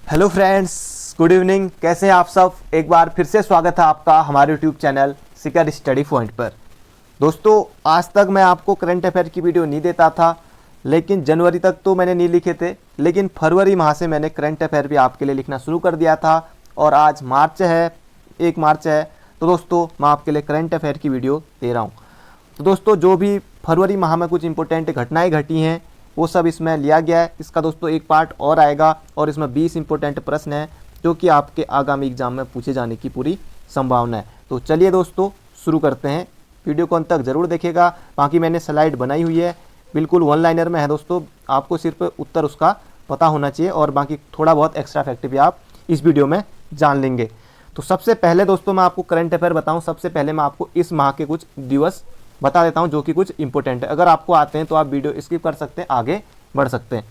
Hello friends, good evening. कैसे हैं आप सब? एक बार फिर से स्वागत है आपका हमारे YouTube channel secure study point पर। दोस्तों, आज तक मैं आपको करंट अफेयर की वीडियो नहीं देता था, लेकिन जनवरी तक तो मैंने नहीं लिखे थे, लेकिन फरवरी माह से मैंने करंट अफेयर भी आपके लिए लिखना शुरू कर दिया था। और आज मार्च है, 1 मार्च है, तो दोस्तों मैं आपके लिए करंट अफेयर की वीडियो दे रहा हूँ। तो दोस्तों, जो भी फरवरी माह में कुछ इंपॉर्टेंट घटनाएँ घटी हैं वो सब इसमें लिया गया है। इसका दोस्तों एक पार्ट और आएगा और इसमें 20 इंपॉर्टेंट प्रश्न हैं जो कि आपके आगामी एग्जाम में पूछे जाने की पूरी संभावना है। तो चलिए दोस्तों शुरू करते हैं। वीडियो को अंत तक ज़रूर देखिएगा। बाकी मैंने स्लाइड बनाई हुई है, बिल्कुल वन लाइनर में है दोस्तों, आपको सिर्फ उत्तर उसका पता होना चाहिए और बाकी थोड़ा बहुत एक्स्ट्रा फैक्ट भी आप इस वीडियो में जान लेंगे। तो सबसे पहले दोस्तों मैं आपको करंट अफेयर बताऊँ, सबसे पहले मैं आपको इस माह के कुछ दिवस बता देता हूं जो कि कुछ इंपॉर्टेंट है। अगर आपको आते हैं तो आप वीडियो स्किप कर सकते हैं, आगे बढ़ सकते हैं।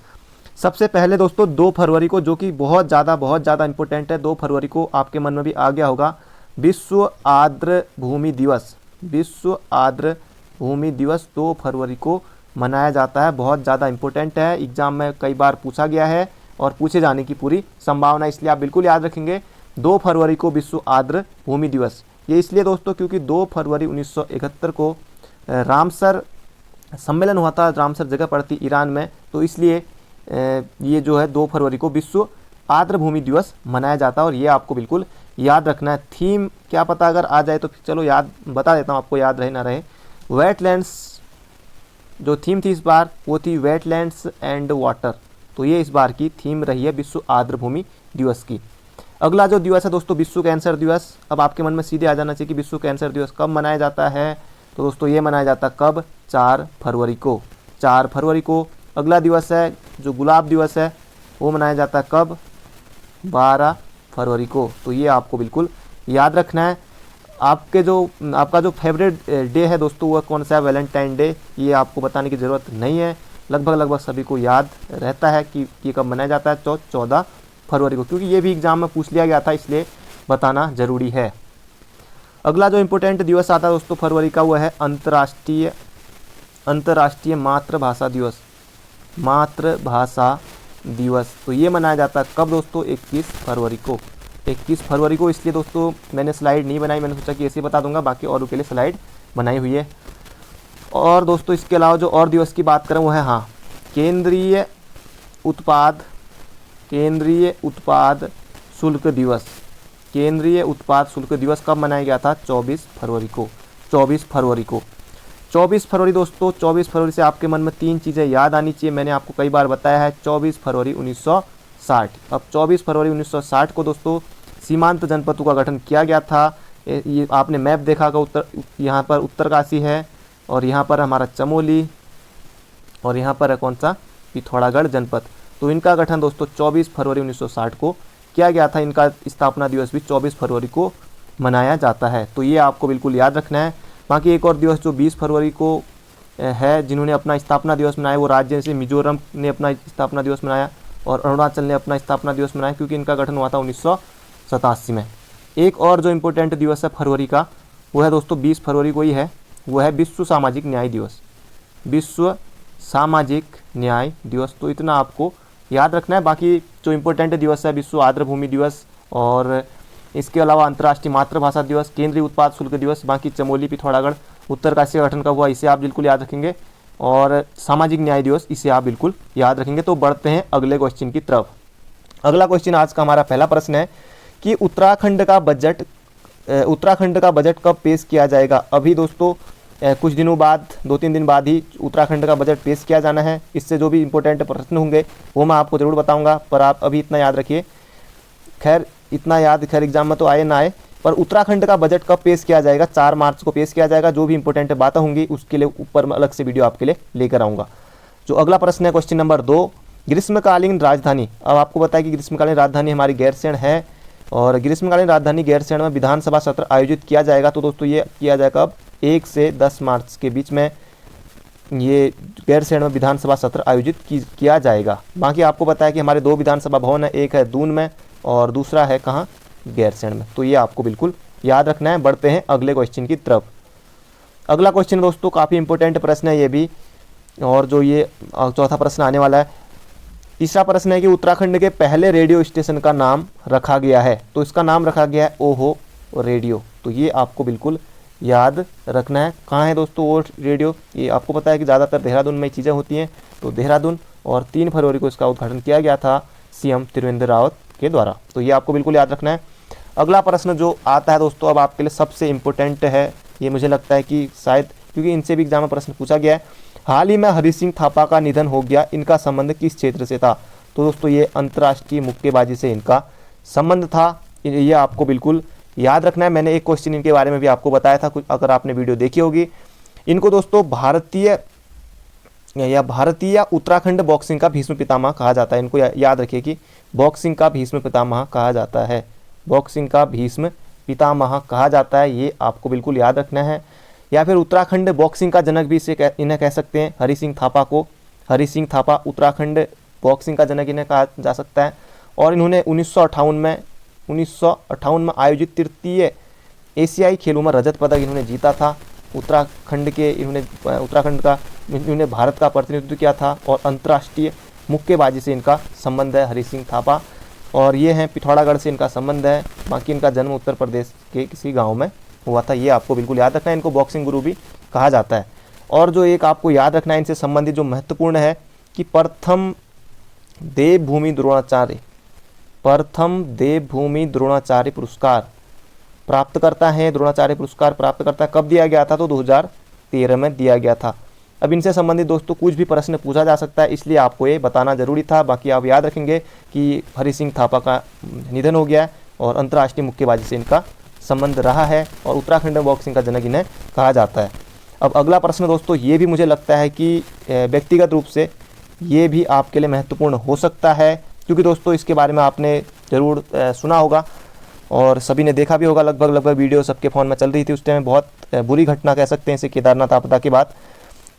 सबसे पहले दोस्तों 2 फरवरी को, जो कि बहुत ज़्यादा इंपॉर्टेंट है, 2 फरवरी को आपके मन में भी आ गया होगा, विश्व आर्द्र भूमि दिवस। विश्व आर्द्र भूमि दिवस 2 फरवरी को मनाया जाता है। बहुत ज़्यादा इंपॉर्टेंट है, एग्जाम में कई बार पूछा गया है और पूछे जाने की पूरी संभावना, इसलिए आप बिल्कुल याद रखेंगे 2 फरवरी को विश्व आर्द्र भूमि दिवस। ये इसलिए दोस्तों क्योंकि 2 फरवरी 1971 को रामसर सम्मेलन हुआ था। रामसर जगह पड़ती ईरान में, तो इसलिए ये जो है 2 फरवरी को विश्व आर्द्र भूमि दिवस मनाया जाता है और ये आपको बिल्कुल याद रखना है। थीम क्या पता अगर आ जाए तो चलो याद बता देता हूँ, आपको याद रहे ना रहे। वेटलैंड्स जो थीम थी इस बार वो थी वेटलैंड्स एंड वाटर, तो ये इस बार की थीम रही है विश्व आर्द्र भूमि दिवस की। अगला जो दिवस है दोस्तों विश्व कैंसर दिवस। अब आपके मन में सीधे आ जाना चाहिए कि विश्व कैंसर दिवस कब मनाया जाता है। तो दोस्तों ये मनाया जाता है कब? 4 फरवरी को। 4 फरवरी को। अगला दिवस है जो गुलाब दिवस है, वो मनाया जाता है कब? 12 फरवरी को। तो ये आपको बिल्कुल याद रखना है। आपका जो फेवरेट डे है दोस्तों वह कौन सा है? Valentine day. ये आपको बताने की ज़रूरत नहीं है, लगभग सभी को याद रहता है कि ये कब मनाया जाता है। 14 फरवरी को, क्योंकि ये भी एग्जाम में पूछ लिया गया था, इसलिए बताना ज़रूरी है। अगला जो इम्पोर्टेंट दिवस आता है दोस्तों फरवरी का, वो है अंतर्राष्ट्रीय मातृभाषा दिवस। मातृभाषा दिवस, तो ये मनाया जाता है कब दोस्तों? 21 फरवरी को। 21 फरवरी को, इसलिए दोस्तों मैंने स्लाइड नहीं बनाई, मैंने सोचा कि ऐसे बता दूंगा, बाकी और के लिए स्लाइड बनाई हुई है। और दोस्तों इसके अलावा जो और दिवस की बात करें वो है केंद्रीय उत्पाद शुल्क दिवस। केंद्रीय उत्पाद शुल्क दिवस कब मनाया गया था? 24 फरवरी को। 24 फरवरी को। 24 फरवरी दोस्तों, 24 फरवरी से आपके मन में 3 चीज़ें याद आनी चाहिए। मैंने आपको कई बार बताया है 24 फरवरी 1960। अब 24 फरवरी 1960 को दोस्तों सीमांत जनपदों का गठन किया गया था। ये आपने मैप देखा होगा, यहाँ पर उत्तरकाशी है और यहाँ पर हमारा चमोली और यहाँ पर है कौन सा? पिथौरागढ़ जनपद। तो इनका गठन दोस्तों 24 फरवरी 1960 को किया गया था। इनका स्थापना दिवस भी 24 फरवरी को मनाया जाता है, तो ये आपको बिल्कुल याद रखना है। बाकी एक और दिवस जो 20 फरवरी को है, जिन्होंने अपना स्थापना दिवस मनाया वो राज्य से मिजोरम ने अपना स्थापना दिवस मनाया और अरुणाचल ने अपना स्थापना दिवस मनाया, क्योंकि इनका गठन हुआ था 1987 में। एक और जो इम्पोर्टेंट दिवस है फरवरी का, वो है दोस्तों 20 फरवरी को ही है, वो है विश्व सामाजिक न्याय दिवस। विश्व सामाजिक न्याय दिवस, तो इतना आपको याद रखना है। बाकी जो इम्पोर्टेंट दिवस है विश्व आर्द्र भूमि दिवस और इसके अलावा अंतर्राष्ट्रीय मातृभाषा दिवस, केंद्रीय उत्पाद शुल्क दिवस, बाकी चमोली पिथौरागढ़ उत्तरकाशी का गठन कब हुआ इसे आप बिल्कुल याद रखेंगे, और सामाजिक न्याय दिवस इसे आप बिल्कुल याद रखेंगे। तो बढ़ते हैं अगले क्वेश्चन की तरफ। अगला क्वेश्चन आज का हमारा पहला प्रश्न है कि उत्तराखंड का बजट कब पेश किया जाएगा। अभी दोस्तों कुछ दिनों बाद, 2-3 दिन बाद ही उत्तराखंड का बजट पेश किया जाना है। इससे जो भी इंपॉर्टेंट प्रश्न होंगे वो मैं आपको ज़रूर बताऊंगा, पर आप अभी इतना याद रखिए। खैर एग्जाम में तो आए ना आए, पर उत्तराखंड का बजट कब पेश किया जाएगा? 4 मार्च को पेश किया जाएगा। जो भी इंपॉर्टेंट बातें होंगी उसके लिए ऊपर अलग से वीडियो आपके लिए लेकर आऊँगा। जो अगला प्रश्न है क्वेश्चन नंबर 2, ग्रीष्मकालीन राजधानी। अब आपको बताया कि ग्रीष्मकालीन राजधानी हमारी गैरसैंण है और ग्रीष्मकालीन राजधानी गैरसैंण में विधानसभा सत्र आयोजित किया जाएगा। तो दोस्तों ये किया जाएगा अब 1 से 10 मार्च के बीच में ये गैरसैंण में विधानसभा सत्र आयोजित किया जाएगा। बाकी आपको बताया कि हमारे 2 विधानसभा भवन है, एक है दून में और दूसरा है कहाँ? गैरसैंण में। तो ये आपको बिल्कुल याद रखना है। बढ़ते हैं अगले क्वेश्चन की तरफ। अगला क्वेश्चन दोस्तों काफ़ी इंपॉर्टेंट प्रश्न है ये भी, और जो ये चौथा प्रश्न आने वाला है, तीसरा प्रश्न है कि उत्तराखंड के पहले रेडियो स्टेशन का नाम रखा गया है, तो इसका नाम रखा गया है ओहो रेडियो। तो ये आपको बिल्कुल याद रखना है। कहाँ है दोस्तों वो रेडियो? ये आपको पता है कि ज़्यादातर देहरादून में चीज़ें होती हैं, तो देहरादून, और 3 फरवरी को इसका उद्घाटन किया गया था सीएम त्रिवेंद्र रावत के द्वारा। तो ये आपको बिल्कुल याद रखना है। अगला प्रश्न जो आता है दोस्तों, अब आपके लिए सबसे इम्पोर्टेंट है, ये मुझे लगता है कि शायद क्योंकि इनसे भी एग्जाम में प्रश्न पूछा गया है। हाल ही में हरि सिंह थापा का निधन हो गया, इनका संबंध किस क्षेत्र से था? तो दोस्तों ये अंतर्राष्ट्रीय मुक्केबाजी से इनका संबंध था। ये आपको बिल्कुल याद रखना है। मैंने एक क्वेश्चन इनके बारे में भी आपको बताया था, कुछ अगर आपने वीडियो देखी होगी। इनको दोस्तों भारतीय उत्तराखंड बॉक्सिंग का भीष्म पितामह कहा जाता है। इनको याद रखिए कि बॉक्सिंग का भीष्म पितामह कहा जाता है, बॉक्सिंग का भीष्म पितामह कहा जाता है, ये आपको बिल्कुल याद रखना है। या फिर उत्तराखंड बॉक्सिंग का जनक भी इन्हें कह सकते हैं, हरि सिंह थापा को। हरि सिंह थापा उत्तराखंड बॉक्सिंग का जनक इन्हें कहा जा सकता है। और इन्होंने 1958 में आयोजित तृतीय एशियाई खेलों में रजत पदक इन्होंने जीता था। उत्तराखंड का इन्होंने भारत का प्रतिनिधित्व किया था। और अंतर्राष्ट्रीय मुक्केबाजी से इनका संबंध है हरि सिंह थापा, और ये हैं पिथौरागढ़ से इनका संबंध है। बाकी इनका जन्म उत्तर प्रदेश के किसी गांव में हुआ था, ये आपको बिल्कुल याद रखना है। इनको बॉक्सिंग गुरु भी कहा जाता है। और जो एक आपको याद रखना है इनसे संबंधित जो महत्वपूर्ण है कि प्रथम देवभूमि द्रोणाचार्य पुरस्कार प्राप्त करता है। द्रोणाचार्य पुरस्कार प्राप्त करता है, कब दिया गया था? तो 2013 में दिया गया था। अब इनसे संबंधित दोस्तों कुछ भी प्रश्न पूछा जा सकता है, इसलिए आपको ये बताना जरूरी था। बाकी आप याद रखेंगे कि हरि सिंह थापा का निधन हो गया है और अंतर्राष्ट्रीय मुक्केबाजी से इनका संबंध रहा है, और उत्तराखंड बॉक्सिंग का जनक इन्हें कहा जाता है। अब अगला प्रश्न दोस्तों, ये भी मुझे लगता है कि व्यक्तिगत रूप से ये भी आपके लिए महत्वपूर्ण हो सकता है, क्योंकि दोस्तों इसके बारे में आपने ज़रूर सुना होगा और सभी ने देखा भी होगा। लगभग वीडियो सबके फ़ोन में चल रही थी उस टाइम। बहुत बुरी घटना कह सकते हैं इसे, केदारनाथ आपदा के बाद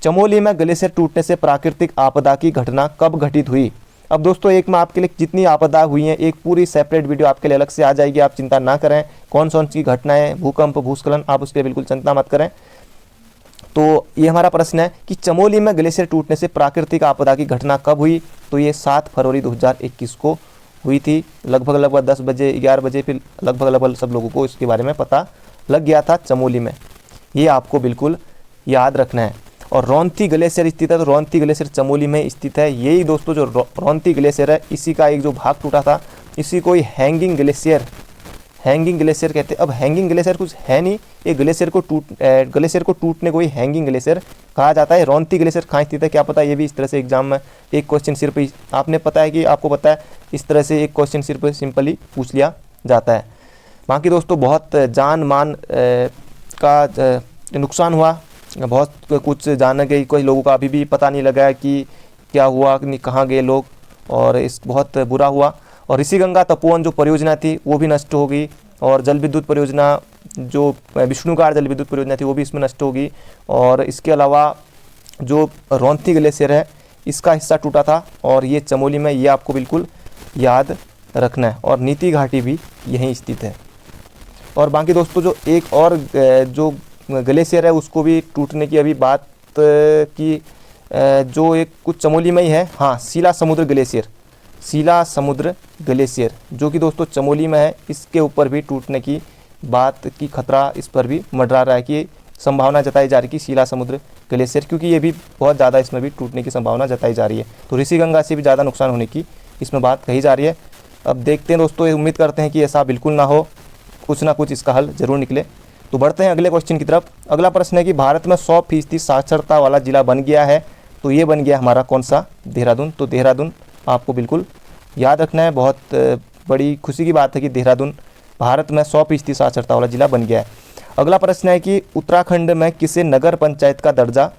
चमोली में ग्लेशियर टूटने से प्राकृतिक आपदा की घटना कब घटित हुई? अब दोस्तों एक में आपके लिए जितनी आपदा हुई हैं एक पूरी सेपरेट वीडियो आपके लिए अलग से आ जाएगी, आप चिंता ना करें। कौन सी घटनाएं, भूकंप, भूस्खलन, आप उसके बिल्कुल चिंता मत करें। तो ये हमारा प्रश्न है कि चमोली में ग्लेशियर टूटने से प्राकृतिक आपदा की घटना कब हुई? तो ये 7 फरवरी 2021 को हुई थी। लगभग 10 बजे 11 बजे फिर लगभग सब लोगों को इसके बारे में पता लग गया था चमोली में। ये आपको बिल्कुल याद रखना है। और रोहतक ग्लेशियर स्थित है, तो रोहतक ग्लेशियर चमोली में स्थित है। यही दोस्तों जो रोहतक ग्लेशियर है, इसी का एक जो भाग टूटा था, इसी को हैंगिंग ग्लेशियर कहते हैं। अब हैंगिंग ग्लेशियर कुछ है नहीं, ये ग्लेशियर को टूटने को ही हैंगिंग ग्लेशियर कहा जाता है। रोहतक ग्लेशियर कहाँ स्थित है क्या पता, ये भी इस तरह से एग्जाम में एक क्वेश्चन सिर्फ आपको पता है इस तरह से एक क्वेश्चन सिर्फ सिंपली पूछ लिया जाता है। बाकी दोस्तों बहुत जान मान का नुकसान हुआ, बहुत कुछ जान गई। कोई लोगों का अभी भी पता नहीं लगा कि क्या हुआ, कहाँ गए लोग, और इस बहुत बुरा हुआ। और ऋषिगंगा तपोवन जो परियोजना थी वो भी नष्ट हो गई, और जल विद्युत परियोजना जो विष्णुगार जल विद्युत परियोजना थी वो भी इसमें नष्ट होगी। और इसके अलावा जो रोहतक ग्लेशियर है इसका हिस्सा टूटा था, और ये चमोली में, ये आपको बिल्कुल याद रखना है। और नीति घाटी भी यहीं स्थित है। और बाकी दोस्तों जो एक और जो ग्लेशियर है उसको भी टूटने की अभी बात की, जो एक कुछ चमोली में ही है, हाँ, शीला समुद्र ग्लेशियर जो कि दोस्तों चमोली में है, इसके ऊपर भी टूटने की बात की खतरा इस पर भी मंडरा रहा है कि संभावना जताई जा रही है कि शीला समुद्र ग्लेशियर, क्योंकि ये भी बहुत ज़्यादा इसमें भी टूटने की संभावना जताई जा रही है। तो ऋषिगंगा से भी ज़्यादा नुकसान होने की इसमें बात कही जा रही है। अब देखते हैं दोस्तों, उम्मीद करते हैं कि ऐसा बिल्कुल ना हो, कुछ ना कुछ इसका हल जरूर निकले। तो बढ़ते हैं अगले क्वेश्चन की तरफ। अगला प्रश्न है कि भारत में 100% साक्षरता वाला जिला बन गया है, तो ये बन गया हमारा कौन सा? देहरादून। तो देहरादून आपको बिल्कुल याद रखना है। बहुत बड़ी खुशी की बात है कि देहरादून भारत में 100% साक्षरता वाला जिला बन गया है। अगला प्रश्न है कि उत्तराखंड में किसे नगर पंचायत का दर्जा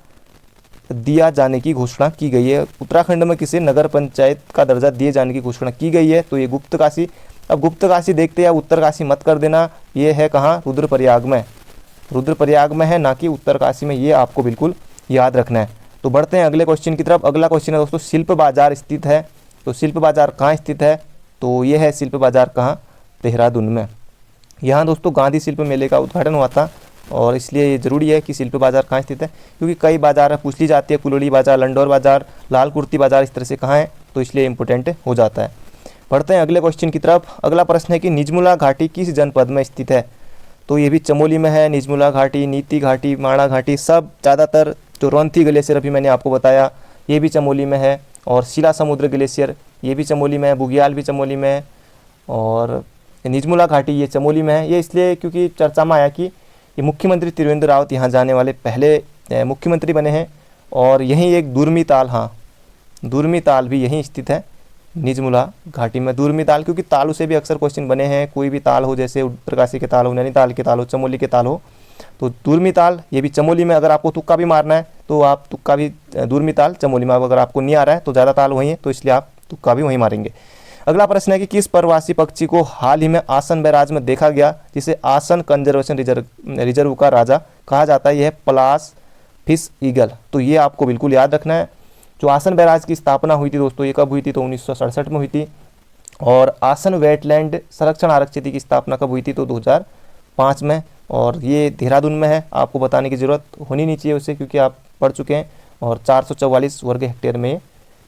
दिया जाने की घोषणा की गई है? उत्तराखंड में किसे नगर पंचायत का दर्जा दिए जाने की घोषणा की गई है? तो ये गुप्तकाशी। अब गुप्तकाशी देखते हैं, उत्तरकाशी मत कर देना, ये है कहाँ? रुद्रप्रयाग में है, ना कि उत्तरकाशी में, ये आपको बिल्कुल याद रखना है। तो बढ़ते हैं अगले क्वेश्चन की तरफ। अगला क्वेश्चन है दोस्तों, शिल्प बाजार स्थित है, तो शिल्प बाजार कहाँ स्थित है? तो ये है शिल्प बाजार कहाँ? देहरादून में। यहाँ दोस्तों गांधी शिल्प मेले का उद्घाटन हुआ था, और इसलिए ये ज़रूरी है कि शिल्प बाजार कहाँ स्थित है, क्योंकि कई बाजार पूछ ली जाती है, कुलोड़ी बाजार, लंडौर बाजार, लाल कुर्ती बाजार, इस तरह से कहाँ है? तो इसलिए इम्पोर्टेंट हो जाता है। बढ़ते हैं अगले क्वेश्चन की तरफ। अगला प्रश्न है कि निजमुला घाटी किस जनपद में स्थित है? तो ये भी चमोली में है। निजमुला घाटी, नीति घाटी, माणा घाटी, सब ज़्यादातर जो रोहंती ग्लेशियर अभी मैंने आपको बताया ये भी चमोली में है, और शिला समुद्र ग्लेशियर ये भी चमोली में है, बुग्याल भी चमोली में है, और निजमुला घाटी ये चमोली में है। ये इसलिए क्योंकि चर्चा में आया कि ये मुख्यमंत्री त्रिवेंद्र रावत यहाँ जाने वाले पहले मुख्यमंत्री बने हैं, और यहीं एक दुर्मी ताल, हाँ दुर्मी ताल भी यहीं स्थित है निजमुला घाटी में। दुर्मी ताल क्योंकि तालों से भी अक्सर क्वेश्चन बने हैं, कोई भी ताल हो जैसे उत्तरकाशी के ताल हो, नैनीताल के ताल हो, चमोली के ताल हो, तो दुर्मी ताल ये भी चमोली में। अगर आपको तुक्का भी मारना है तो आप तुक्का भी दुर्मी ताल चमोली में, अगर आपको नहीं आ रहा है तो ज़्यादा ताल वहीं है तो इसलिए आप तुक्का भी वहीं मारेंगे। अगला प्रश्न है कि किस प्रवासी पक्षी को हाल ही में आसन बैराज में देखा गया जिसे आसन कंजर्वेशन रिजर्व का राजा कहा जाता है? यह है पलास फिश ईगल। तो ये आपको बिल्कुल याद रखना है। जो आसन बैराज की स्थापना हुई थी दोस्तों, ये कब हुई थी? तो 1967 में हुई थी। और आसन वेटलैंड संरक्षण आरक्षित की स्थापना कब हुई थी? तो 2005 में, और ये देहरादून में है। आपको बताने की ज़रूरत होनी नहीं चाहिए उसे क्योंकि आप पढ़ चुके हैं, और 444 वर्ग हेक्टेयर में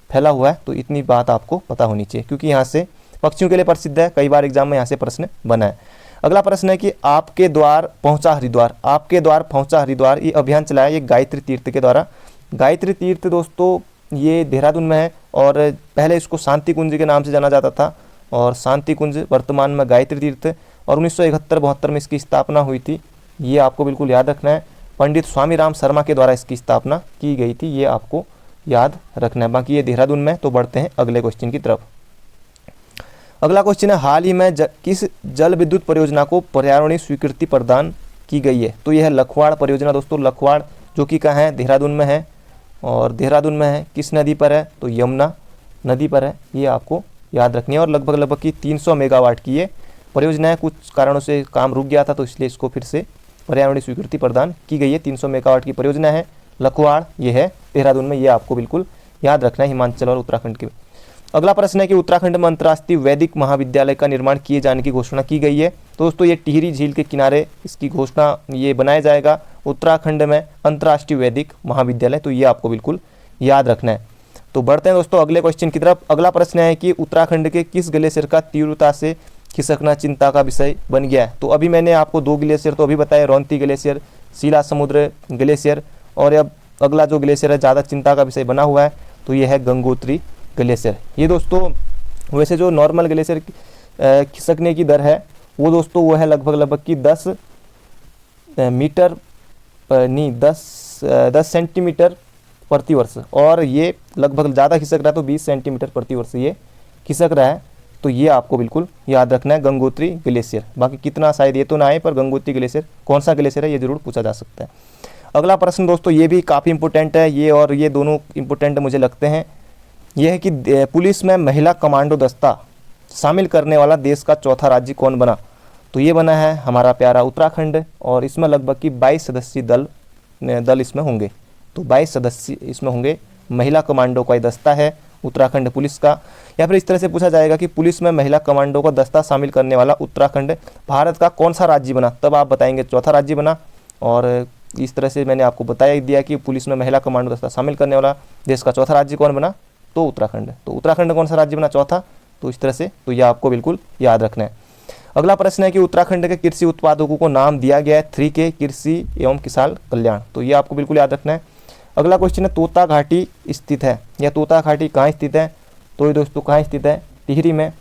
फैला हुआ है, तो इतनी बात आपको पता होनी चाहिए क्योंकि यहाँ से पक्षियों के लिए प्रसिद्ध है। कई बार एग्जाम में यहाँ से प्रश्न बना है। अगला प्रश्न है कि आपके द्वार पहुँचा हरिद्वार, आपके द्वार पहुँचा हरिद्वार ये अभियान चलाया ये गायत्री तीर्थ के द्वारा। गायत्री तीर्थ दोस्तों ये देहरादून में है, और पहले इसको शांति कुंज के नाम से जाना जाता था, और शांति कुंज वर्तमान में गायत्री तीर्थ, और 1971-72 में इसकी स्थापना हुई थी। ये आपको बिल्कुल याद रखना है। पंडित स्वामी राम शर्मा के द्वारा इसकी स्थापना की गई थी, ये आपको याद रखना है। बाकी ये देहरादून में। तो बढ़ते हैं अगले क्वेश्चन की तरफ। अगला क्वेश्चन है हाल ही में किस जल विद्युत परियोजना को पर्यावरणीय स्वीकृति प्रदान की गई है? तो यह है लखवाड़ परियोजना दोस्तों। लखवाड़ जो कि कहाँ है? देहरादून में है, और देहरादून में है किस नदी पर है? तो यमुना नदी पर है। ये आपको याद रखनी है। और लगभग की 300 मेगावाट की ये परियोजना है। कुछ कारणों से काम रुक गया था तो इसलिए इसको फिर से पर्यावरणीय स्वीकृति प्रदान की गई है। 300 मेगावाट की परियोजना है। लखवाड़ ये है देहरादून में। ये आपको बिल्कुल याद रखना है हिमाचल और उत्तराखंड के। अगला प्रश्न है कि उत्तराखंड में अंतर्राष्ट्रीय वैदिक महाविद्यालय का निर्माण किए जाने की घोषणा की गई है। तो दोस्तों ये टिहरी झील के किनारे इसकी घोषणा ये बनाया जाएगा उत्तराखंड में अंतर्राष्ट्रीय वैदिक महाविद्यालय। तो ये आपको बिल्कुल याद रखना है। तो बढ़ते हैं दोस्तों अगले क्वेश्चन की तरफ। अगला प्रश्न है कि उत्तराखंड के किस ग्लेशियर का तीव्रता से खिसकना चिंता का विषय बन गया है? तो अभी मैंने आपको 2 ग्लेशियर तो अभी बताए, रोहंती ग्लेशियर, शिला समुद्र ग्लेशियर, और अब अगला जो ग्लेशियर है ज़्यादा चिंता का विषय बना हुआ है तो ये है गंगोत्री ग्लेशियर। ये दोस्तों वैसे जो नॉर्मल ग्लेशियर खिसकने की दर है वो दोस्तों वो है लगभग की 10 मीटर नहीं 10 सेंटीमीटर प्रति वर्ष, और ये लगभग ज़्यादा खिसक रहा है तो 20 सेंटीमीटर प्रति वर्ष ये खिसक रहा है। तो ये आपको बिल्कुल याद रखना है गंगोत्री ग्लेशियर। बाकी कितना शायद ये तो ना आए, पर गंगोत्री ग्लेशियर कौन सा ग्लेशियर है ये जरूर पूछा जा सकता है। अगला प्रश्न दोस्तों ये भी काफ़ी इंपॉर्टेंट है, ये और ये दोनों इंपॉर्टेंट मुझे लगते हैं। यह है कि पुलिस में महिला कमांडो दस्ता शामिल करने वाला देश का चौथा राज्य कौन बना? तो ये बना है हमारा प्यारा उत्तराखंड, और इसमें लगभग की 22 सदस्यीय दल इसमें होंगे। तो 22 सदस्य इसमें होंगे। महिला कमांडो का ये दस्ता है उत्तराखंड पुलिस का। या फिर इस तरह से पूछा जाएगा कि पुलिस में महिला कमांडो का दस्ता शामिल करने वाला उत्तराखंड भारत का कौन सा राज्य बना? तब आप बताएंगे चौथा राज्य बना। और इस तरह से मैंने आपको बताया दिया कि पुलिस में महिला कमांडो दस्ता शामिल करने वाला देश का चौथा राज्य कौन बना? तो उत्तराखंड। तो उत्तराखंड कौन सा राज्य बना? चौथा। तो इस तरह से तो यह आपको बिल्कुल याद रखना है। अगला प्रश्न है कि उत्तराखंड के कृषि उत्पादकों को नाम दिया गया है 3K कृषि एवं किसान कल्याण। तो ये आपको बिल्कुल याद रखना है। अगला क्वेश्चन है तोता घाटी स्थित है, या तोता घाटी कहाँ स्थित है? तो ये दोस्तों कहाँ स्थित है? टिहरी में,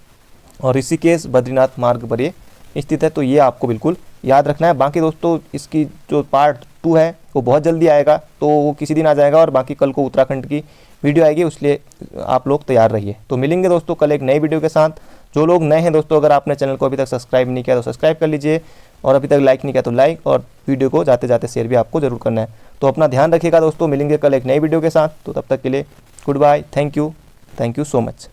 और ऋषिकेश बद्रीनाथ मार्ग पर ये स्थित है। तो ये आपको बिल्कुल याद रखना है। बाकी दोस्तों इसकी जो पार्ट 2 है वो बहुत जल्दी आएगा, तो वो किसी दिन आ जाएगा, और बाकी कल को उत्तराखंड की वीडियो आएगी, उसलिए आप लोग तैयार रहिए। तो मिलेंगे दोस्तों कल एक नई वीडियो के साथ। जो लोग नए हैं दोस्तों, अगर आपने चैनल को अभी तक सब्सक्राइब नहीं किया तो सब्सक्राइब कर लीजिए, और अभी तक लाइक नहीं किया तो लाइक, और वीडियो को जाते जाते शेयर भी आपको जरूर करना है। तो अपना ध्यान रखिएगा दोस्तों, मिलेंगे कल एक नई वीडियो के साथ। तो तब तक के लिए goodbye, thank you so much.